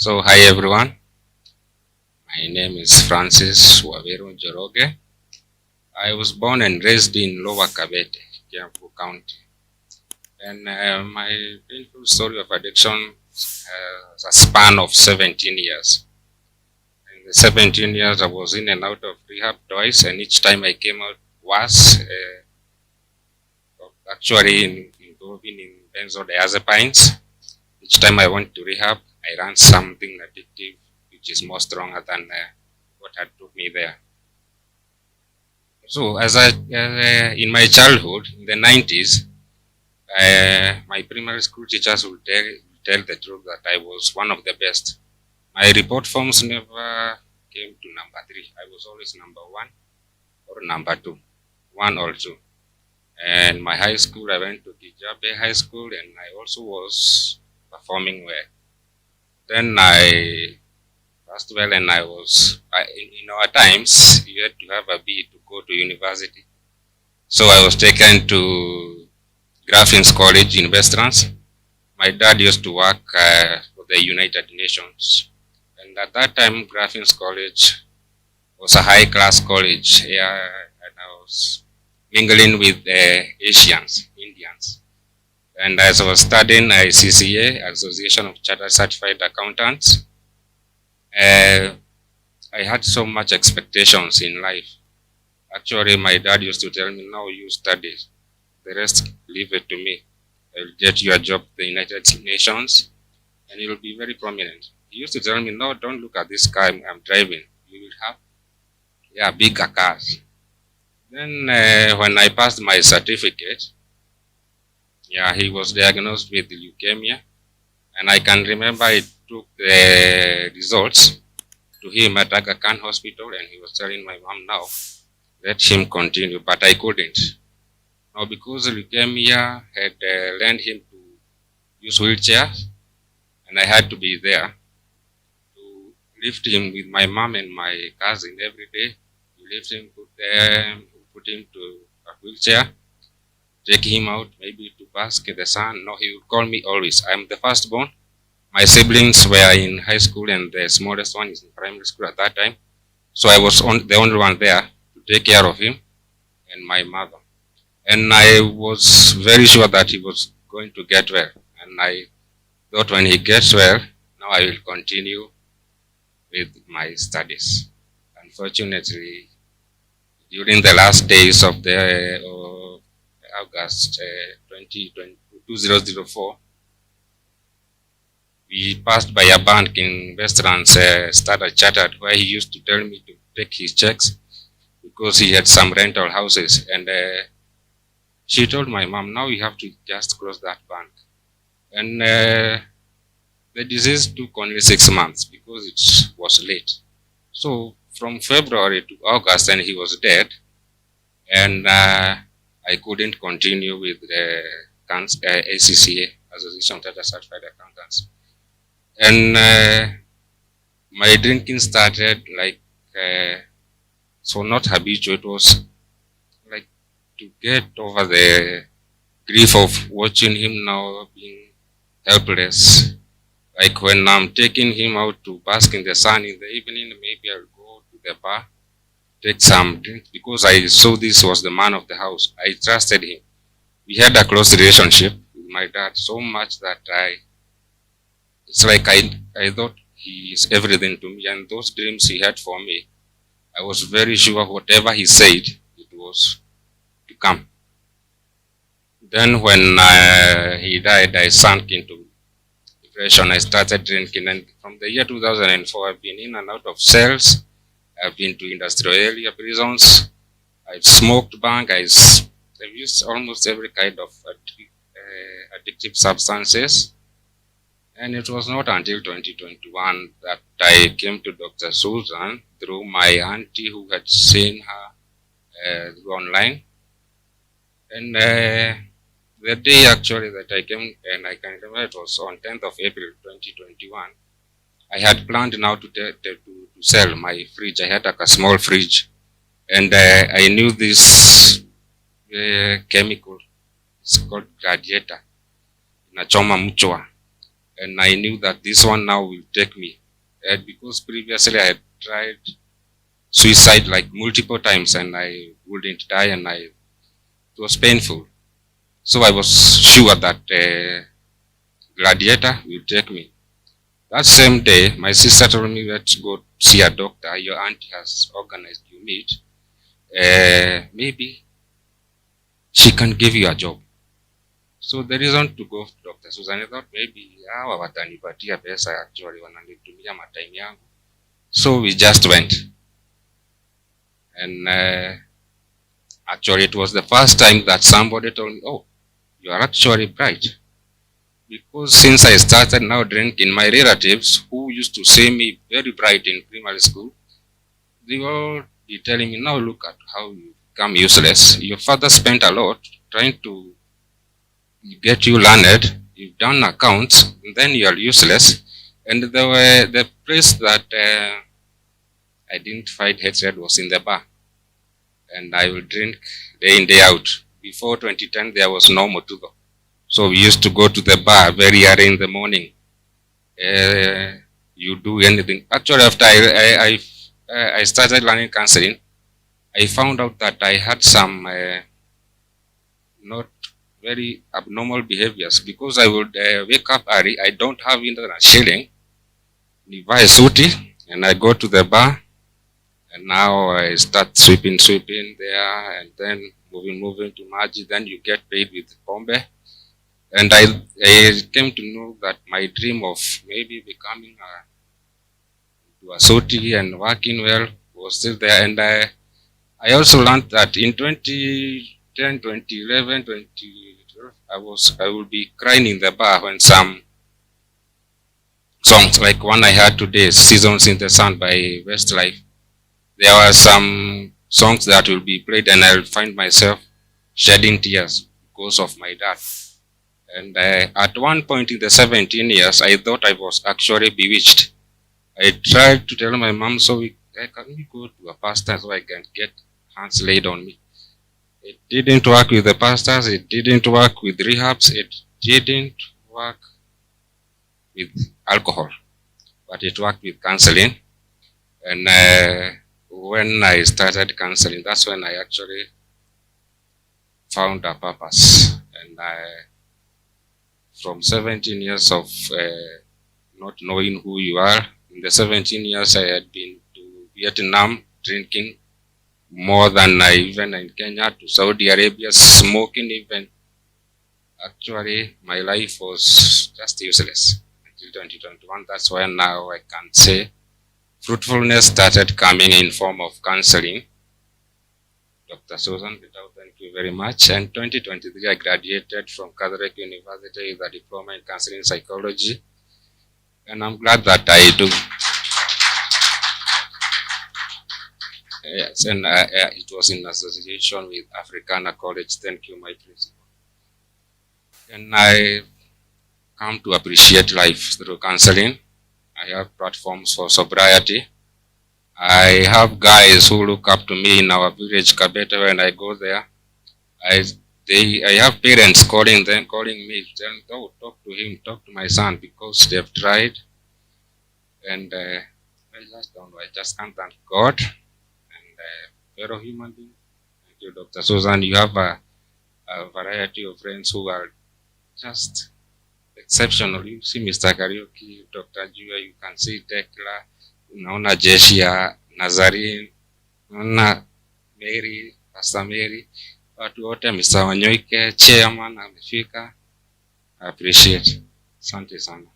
So, hi everyone. My name is Francis Waweru Joroge. I was born and raised in Lower Kabete, Kiambu County. And my painful story of addiction has a span of 17 years. In the 17 years, I was in and out of rehab twice, and each time I came out worse, actually involving in benzodiazepines. Each time I went to rehab, I ran something addictive, which is more stronger than what had took me there. So, in my childhood, in the 90s, my primary school teachers would tell the truth that I was one of the best. My report forms never came to number 3. I was always number 1 or number 2, 1 or 2. And my high school, I went to Kijabe High School, and I also was performing well. Then I passed well, and I was, in our times, you had to have a B to go to university. So I was taken to Graffin's College in Westerns. My dad used to work for the United Nations. And at that time, Graffin's College was a high-class college. And I was mingling with Asians, Indians. And as I was studying ICCA, Association of Chartered Certified Accountants, I had so much expectations in life. Actually, my dad used to tell me, "Now you study, the rest leave it to me. I'll get you a job at the United Nations, and you'll be very prominent." He used to tell me, "No, don't look at this car I'm driving. You will have, bigger cars." Then when I passed my certificate, he was diagnosed with leukemia, and I can remember I took the results to him at Aga Khan Hospital, and he was telling my mom, "Now, let him continue," but I couldn't. Now, because leukemia had led him to use wheelchairs, and I had to be there to lift him with my mom and my cousin every day. We lift him, put him to a wheelchair, take him out, maybe to bask in the sun. No, he would call me always. I'm the firstborn. My siblings were in high school, and the smallest one is in primary school at that time. So I was the only one there to take care of him and my mother. And I was very sure that he was going to get well. And I thought, when he gets well, now I will continue with my studies. Unfortunately, during the last days of the August 2004, we passed by a bank in Westerns, Standard Chartered, where he used to tell me to take his checks because he had some rental houses. And she told my mom, "Now you have to just close that bank." And the disease took only 6 months because it was late. So from February to August, and he was dead. And I couldn't continue with the ACCA, Association of Chartered Certified Accountants. And my drinking started so not habitual. It was like to get over the grief of watching him now being helpless. Like when I'm taking him out to bask in the sun in the evening, maybe I'll go to the bar, take some drink, because I saw this was the man of the house. I trusted him. We had a close relationship with my dad, so much that it's like I thought he is everything to me, and those dreams he had for me, I was very sure whatever he said, it was to come. Then when he died, I sank into depression. I started drinking, and from the year 2004, I've been in and out of cells. I've been to industrial area prisons. I've smoked bang. I've used almost every kind of addictive substances. And it was not until 2021 that I came to Dr. Susan through my auntie, who had seen her online. And the day actually that I came, and I can remember it was on 10th of April 2021, I had planned now to sell my fridge. I had a small fridge, and I knew this chemical. It's called Gladiator, inachoma mchwa. and I knew that this one now will take me. Because previously I had tried suicide like multiple times and I wouldn't die, and it was painful. So I was sure that Gladiator will take me. That same day, my sister told me, let's go see a doctor. Your auntie has organized you meet. Maybe she can give you a job. So the reason to go to Dr. Susan, I thought maybe hawa watanipatia pesa, actually wananitumia matime yangu. So we just went. And actually it was the first time that somebody told me, oh, you are actually bright. Because since I started now drinking, my relatives who used to say me very bright in primary school, they will be telling me, now look at how you become useless. Your father spent a lot trying to get you learned. You've done accounts, and then you are useless. And the place that I didn't find hatred was in the bar. And I will drink day in, day out. Before 2010, there was no motudo. So we used to go to the bar very early in the morning. You do anything. Actually, after I started learning counseling, I found out that I had some not very abnormal behaviors, because I would wake up early. I don't have even a shilling. I buy a suiti and I go to the bar, and now I start sweeping there, and then moving to Maji. Then you get paid with pombe. And I came to know that my dream of maybe becoming a suiti and working well was still there. And I also learned that in 2010, 2011, 2012, I would be crying in the bar when some songs, like one I heard today, Seasons in the Sun by Westlife, there were some songs that will be played and I'll find myself shedding tears because of my dad. And at one point in the 17 years, I thought I was actually bewitched. I tried to tell my mom, so can we go to a pastor so I can get hands laid on me? It didn't work with the pastors. It didn't work with rehabs. It didn't work with alcohol. But it worked with counseling. And when I started counseling, that's when I actually found a purpose. And from 17 years of not knowing who you are, in the 17 years I had been to Vietnam drinking more than even in Kenya, to Saudi Arabia smoking even. Actually, my life was just useless until 2021. That's why now I can say fruitfulness started coming in form of counseling. Dr. Susan Gitau, thank you very much. And 2023, I graduated from Catholic University with a diploma in counseling psychology. And I'm glad that I do. Yes, and it was in association with Africana College. Thank you, my principal. And I come to appreciate life through counseling. I have platforms for sobriety. I have guys who look up to me in our village, Kabete, when I go there. I have parents calling me, telling, oh, talk to him, talk to my son, because they've tried. And I just don't know. I just can't thank God and fellow human being. Thank you, Dr. Susan. You have a variety of friends who are just exceptional. You see Mr. Karaoke, Dr. Jua, you can see Tekla, unaona jeshi ya Nazarene, unaona Mary, Pastor Mary, watu wote, Mr. Wanyoike, chairman amefika. I appreciate. Asante sana.